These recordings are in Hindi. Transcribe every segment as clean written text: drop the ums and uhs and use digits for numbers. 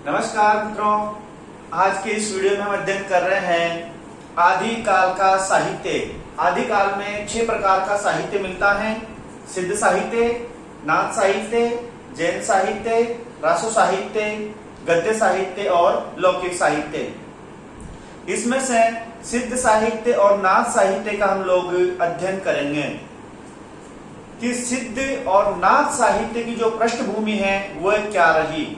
नमस्कार मित्रों, आज के इस वीडियो में हम अध्ययन कर रहे हैं आदिकाल का साहित्य। आदिकाल में 6 प्रकार का साहित्य मिलता है। सिद्ध साहित्य, नाथ साहित्य, जैन साहित्य, रासो साहित्य, गद्य साहित्य और लौकिक साहित्य। इसमें से सिद्ध साहित्य और नाथ साहित्य का हम लोग अध्ययन करेंगे कि सिद्ध और नाथ साहित्य की जो पृष्ठभूमि है वह क्या रही।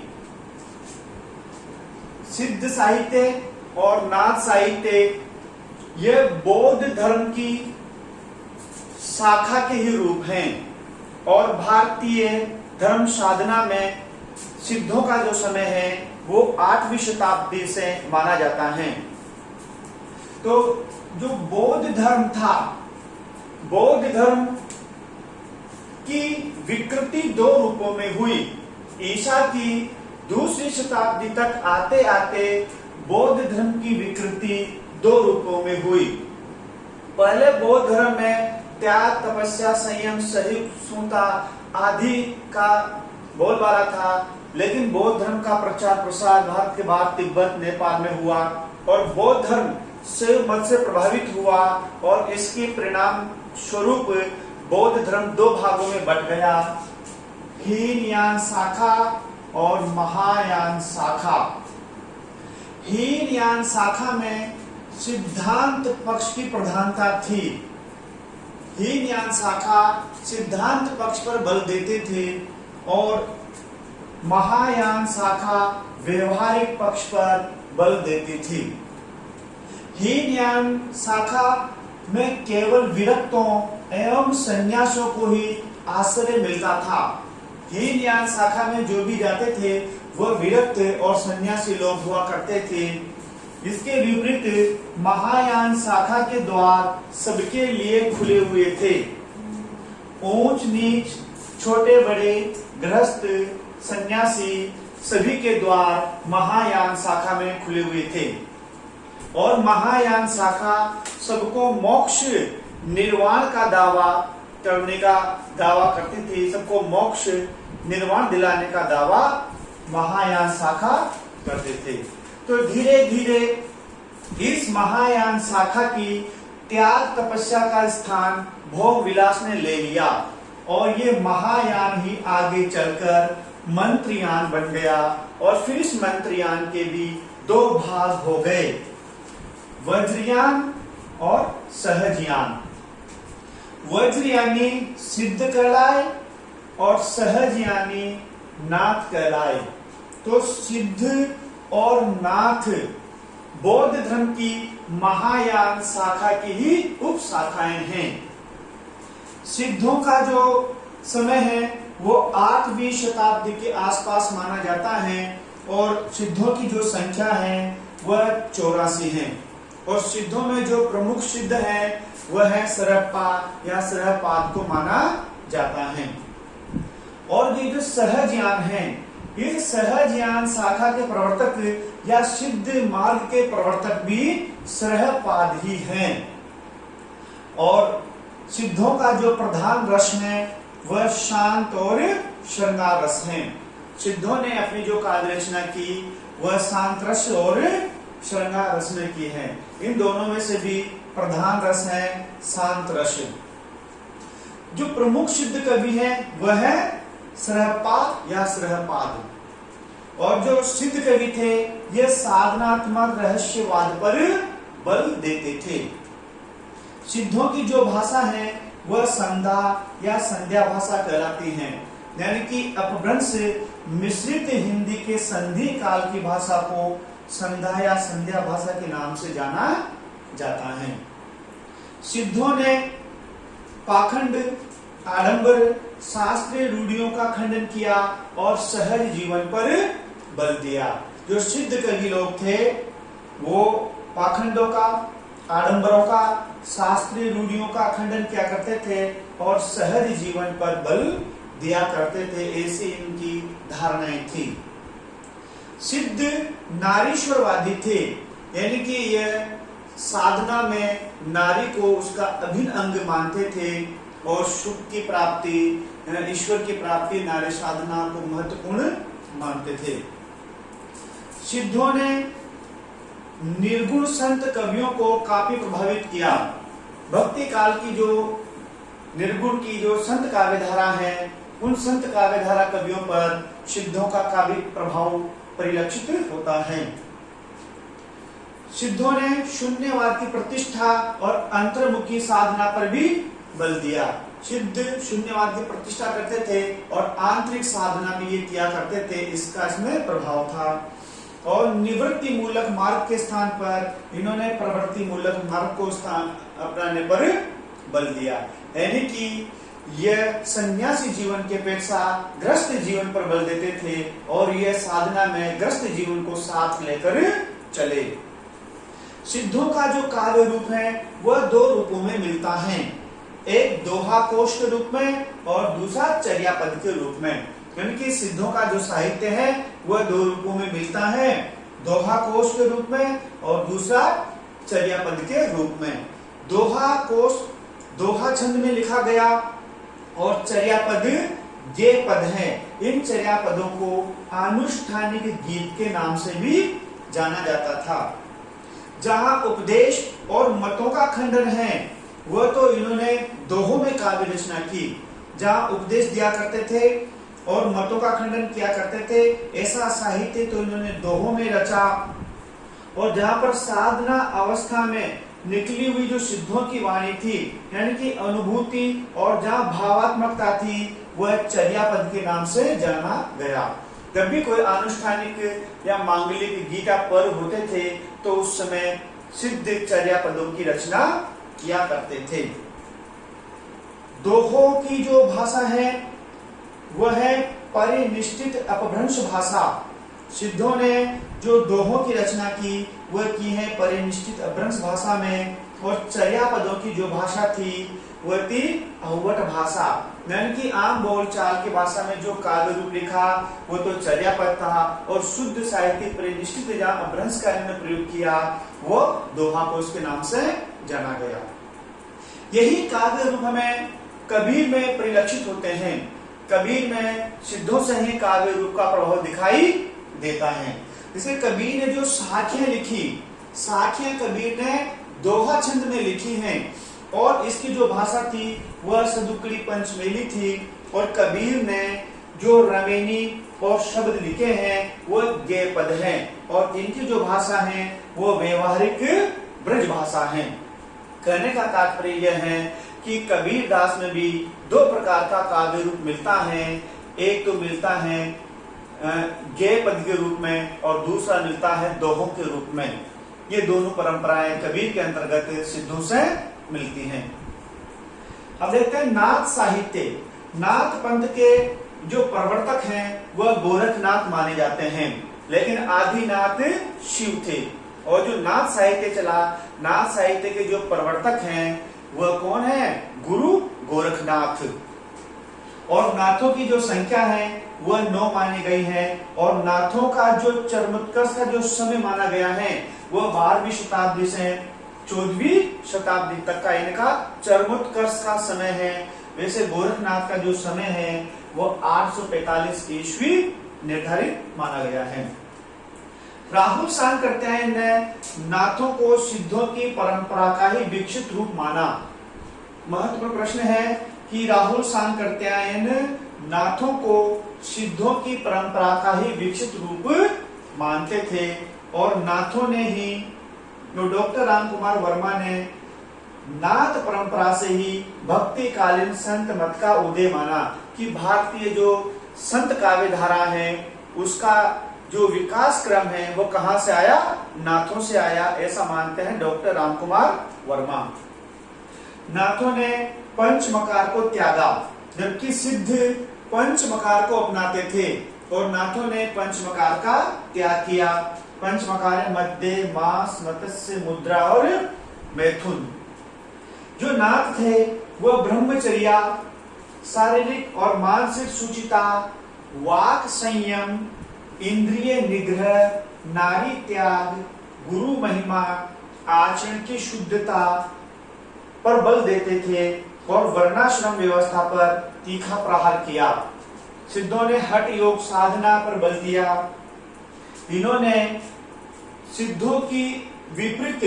सिद्ध साहित्य और नाथ साहित्य यह बौद्ध धर्म की शाखा के ही रूप हैं और भारतीय धर्म साधना में सिद्धों का जो समय है वो 8वीं शताब्दी से माना जाता है। तो जो बौद्ध धर्म था, बौद्ध धर्म की विकृति 2 रूपों में हुई। ईसा की 2वीं शताब्दी तक आते आते बौद्ध धर्म की विकृति 2 रूपों में हुई। पहले बौद्ध धर्म में त्याग, तपस्या, संयम, सहिष्णुता आदि का बोलबाला था, लेकिन बौद्ध धर्म का प्रचार प्रसार भारत के बाद तिब्बत, नेपाल में हुआ और बौद्ध धर्म शैव मत से प्रभावित हुआ और इसके परिणाम स्वरूप बौद्ध धर्म 2 भागों में बंट गया, हीनयान शाखा और महायान शाखा। हीनयान शाखा में सिद्धांत पक्ष की प्रधानता थी। हीनयान शाखा सिद्धांत पक्ष पर बल देते थे और महायान शाखा व्यवहारिक पक्ष पर बल देती थी। हीनयान शाखा में केवल विरक्तों एवं सन्यासों को ही आश्रय मिलता था। हीनयान शाखा में जो भी जाते थे वह विरक्त और सन्यासी लोग हुआ करते थे। इसके विपरीत महायान शाखा के द्वार सबके लिए खुले हुए थे। ऊंच नीच, छोटे बड़े, गृहस्थ, सन्यासी सभी के द्वार महायान शाखा में खुले हुए थे और महायान शाखा सबको मोक्ष निर्वाण का दावा करने का दावा करती थी। सबको मोक्ष निर्वाण दिलाने का दावा महायान शाखा करते थे। तो धीरे धीरे इस महायान शाखा की त्याग तपस्या का स्थान भोग विलास ने ले लिया और ये महायान ही आगे चलकर मंत्रयान बन गया और फिर इस मंत्रयान के भी 2 भाग हो गए, वज्रयान और सहजयान। वज्रयानी सिद्ध कहलाए और सहजयानी नाथ कहलाए। तो सिद्ध और नाथ बौद्ध धर्म की महायान शाखा की ही उप शाखाएं हैं। सिद्धों का जो समय है वो 8वीं शताब्दी के आसपास माना जाता है और सिद्धों की जो संख्या है वह 84 है और सिद्धों में जो प्रमुख सिद्ध है वह है सरप्पा या सरहपाद को माना जाता है। और ये जो सहजयान है, इस सहजयान शाखा के प्रवर्तक या सिद्ध मार्ग के प्रवर्तक भी सरहपाद ही हैं। और सिद्धों का जो प्रधान रस है वह शांत और श्रृंगार रस है। सिद्धों ने अपनी जो काव्य रचना की वह शांत रस और श्रृंगार रस में की है। इन दोनों में से भी प्रधान रस है शांत रस। जो प्रमुख सिद्ध कवि है वह है सरहपाद या सरहपाद और जो सिद्ध कवि थे ये साधनात्मक रहस्यवाद पर बल देते थे। सिद्धों की जो भाषा है वह संध्या या संध्या भाषा कहलाती है, यानी कि अपभ्रंश मिश्रित हिंदी के संधि काल की भाषा को संध्या या संध्या भाषा के नाम से जाना जाता है। सिद्धों ने पाखंड, आडंबर, शास्त्रीय रूढ़ियों का खंडन किया और सहज जीवन पर बल दिया। जो सिद्ध कवि लोग थे वो पाखंडों का, आडंबरों का, शास्त्रीय रूढ़ियों का खंडन किया करते थे और सहज जीवन पर बल दिया करते थे, ऐसी इनकी धारणाएं थी। सिद्ध नारीश्वरवादी थे, यानी कि यह साधना में नारी को उसका अभिन्न अंग मानते थे और सुख की प्राप्ति, ईश्वर की प्राप्ति नारी साधना को महत्वपूर्ण मानते थे। सिद्धों ने निर्गुण संत कवियों को काफी प्रभावित किया। भक्ति काल की जो निर्गुण की जो संत काव्यधारा है, उन संत काव्यधारा कवियों पर सिद्धों का काव्य प्रभाव परिलक्षित होता है। सिद्धों ने शून्यवाद की प्रतिष्ठा और अंतर्मुखी साधना पर भी बल दिया। सिद्ध शून्यवाद की प्रतिष्ठा करते थे और आंतरिक साधना भी ये किया करते थे, इसका इसमें प्रभाव था। और निवृत्ति मूलक मार्ग के स्थान पर इन्होंने प्रवृत्ति मूलक मार्ग को स्थान अपनाने पर बल दिया। यानी कि यह सन्यासी जीवन के अपेक्षा ग्रस्त जीवन पर बल देते थे और यह साधना में ग्रस्त जीवन को साथ लेकर चले। सिद्धों का जो काव्य रूप है वह दो रूपों में मिलता है, एक दोहा कोश के रूप में और दूसरा चर्या पद के रूप में। यानी कि सिद्धों का जो साहित्य है वह दो रूपों में मिलता है, दोहा कोश के रूप में और दूसरा चर्या पद के रूप में। दोहा कोश दोहा छंद में लिखा गया और चर्या पद ये पद है। इन चर्या पदों को आनुष्ठानिक गीत के नाम से भी जाना जाता था। जहां उपदेश और मतों का खंडन है वह तो इन्होंने दोहों में काव्य रचना की। जहां उपदेश दिया करते थे और मतों का खंडन किया करते थे, ऐसा साहित्य तो इन्होंने दोहों में रचा। और जहां पर साधना अवस्था में निकली हुई जो सिद्धों की वाणी थी, यानी कि अनुभूति और जहां भावात्मकता थी, वह चर्या पद के नाम से जाना गया। जब भी कोई अनुष्ठानिक या मांगलिक गीता पर्व होते थे तो उस समय सिद्ध चर्या पदों की रचना किया करते थे। दोहों की जो भाषा है वह है परिनिष्ठित अपभ्रंश भाषा। सिद्धों ने जो दोहों की रचना की वह की है परिनिष्ठित अपभ्रंश भाषा में, और चर्या पदों की जो भाषा थी वह थी अहुवट भाषा। यानी कि आम बोलचाल की भाषा में जो काव्य रूप लिखा वो तो चर्या पद था, और शुद्ध साहित्य परिनिष्ठित या अपभ्रंश का इन्होंने प्रयोग किया वो दोहा कोश के नाम से जाना गया। यही काव्य रूप हमें कबीर में परिलक्षित होते हैं। कबीर में सिद्धों से ही काव्य रूप का प्रभाव दिखाई देता है। जैसे कबीर ने जो साखियां लिखी, साखियां कबीर ने दोहा छंद में लिखी हैं, और इसकी जो भाषा थी वह सदुक्कड़ी पंचमेली थी। और कबीर ने जो रवेनी और शब्द लिखे हैं वह गेय पद हैं, और इनकी जो भाषा है वो व्यवहारिक ब्रज भाषा है। कहने का तात्पर्य यह है कि कबीर दास में भी दो प्रकार का काव्य रूप मिलता है। एक तो मिलता है गेय पद के रूप में और दूसरा मिलता है दोहों के रूप में। ये दोनों परंपराएं कबीर के अंतर्गत सिद्धों से मिलती हैं। अब देखते हैं नाथ साहित्य। नाथ पंथ के जो प्रवर्तक हैं वह गोरखनाथ माने जाते हैं, लेकिन आदिनाथ शिव थे। और जो नाथ साहित्य चला, नाथ साहित्य के जो प्रवर्तक हैं वह कौन है? गुरु गोरखनाथ। और नाथों की जो संख्या है वह 9 मानी गई है। और नाथों का जो चरमोत्कर्ष का जो समय माना गया है वह 12वीं शताब्दी से 14वीं शताब्दी तक का इनका चरमोत्कर्ष का समय है। वैसे गोरखनाथ का जो समय है वह 845 ईस्वी निर्धारित माना गया है। राहुल सांकृत्यायन ने नाथों को सिद्धों की परंपरा का ही विकसित रूप माना। महत्वपूर्ण प्रश्न है कि राहुल सांकृत्यायन नाथों को सिद्धों की परंपरा का ही विकसित रूप मानते थे, और नाथों ने ही जो डॉक्टर रामकुमार वर्मा ने नाथ परंपरा से ही भक्तिकालीन संत मत का उदय माना कि भारतीय जो संत काव्य धारा है उसका जो विकास क्रम है वो कहां से आया? नाथों से आया, ऐसा मानते हैं डॉक्टर रामकुमार वर्मा। नाथों ने पंचमकार को त्यागा, जबकि सिद्ध पंचमकार को अपनाते थे, और नाथों ने पंचमकार का त्याग किया। पंचमकार मध्य, मास, मत्स्य, मुद्रा और मैथुन। जो नाथ थे वह ब्रह्मचर्या, शारीरिक और मानसिक शुचिता, वाक संयम, इंद्रिय निग्रह, नारी त्याग, गुरु महिमा, आचरण की शुद्धता पर बल देते थे, और वर्णाश्रम व्यवस्था पर तीखा प्रहार किया। सिद्धों ने हठ योग साधना पर बल दिया। इन्होंने सिद्धों की विपरीत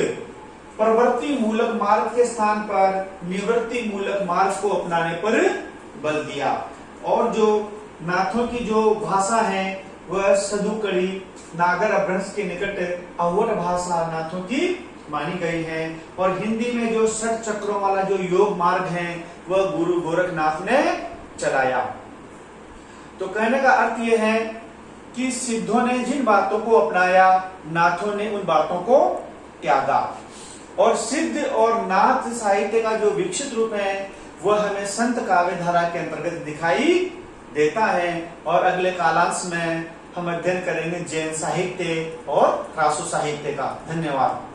प्रवृत्ति मूलक मार्ग के स्थान पर निवृत्ति मूलक मार्ग को अपनाने पर बल दिया। और जो नाथों की जो भाषा है वह सदुकड़ी नागर अपभ्रंश के निकट अवध भाषा नाथों की मानी गई है। और हिंदी में जो 6 चक्रों वाला जो योग मार्ग है वह गुरु गोरखनाथ ने चलाया। तो कहने का अर्थ यह है कि सिद्धों ने जिन बातों को अपनाया, नाथों ने उन बातों को त्यागा। और सिद्ध और नाथ साहित्य का जो विकसित रूप है वह हमें संत काव्य धारा के अंतर्गत दिखाई देता है। और अगले कालांश में हम अध्ययन करेंगे जैन साहित्य और रासो साहित्य का। धन्यवाद।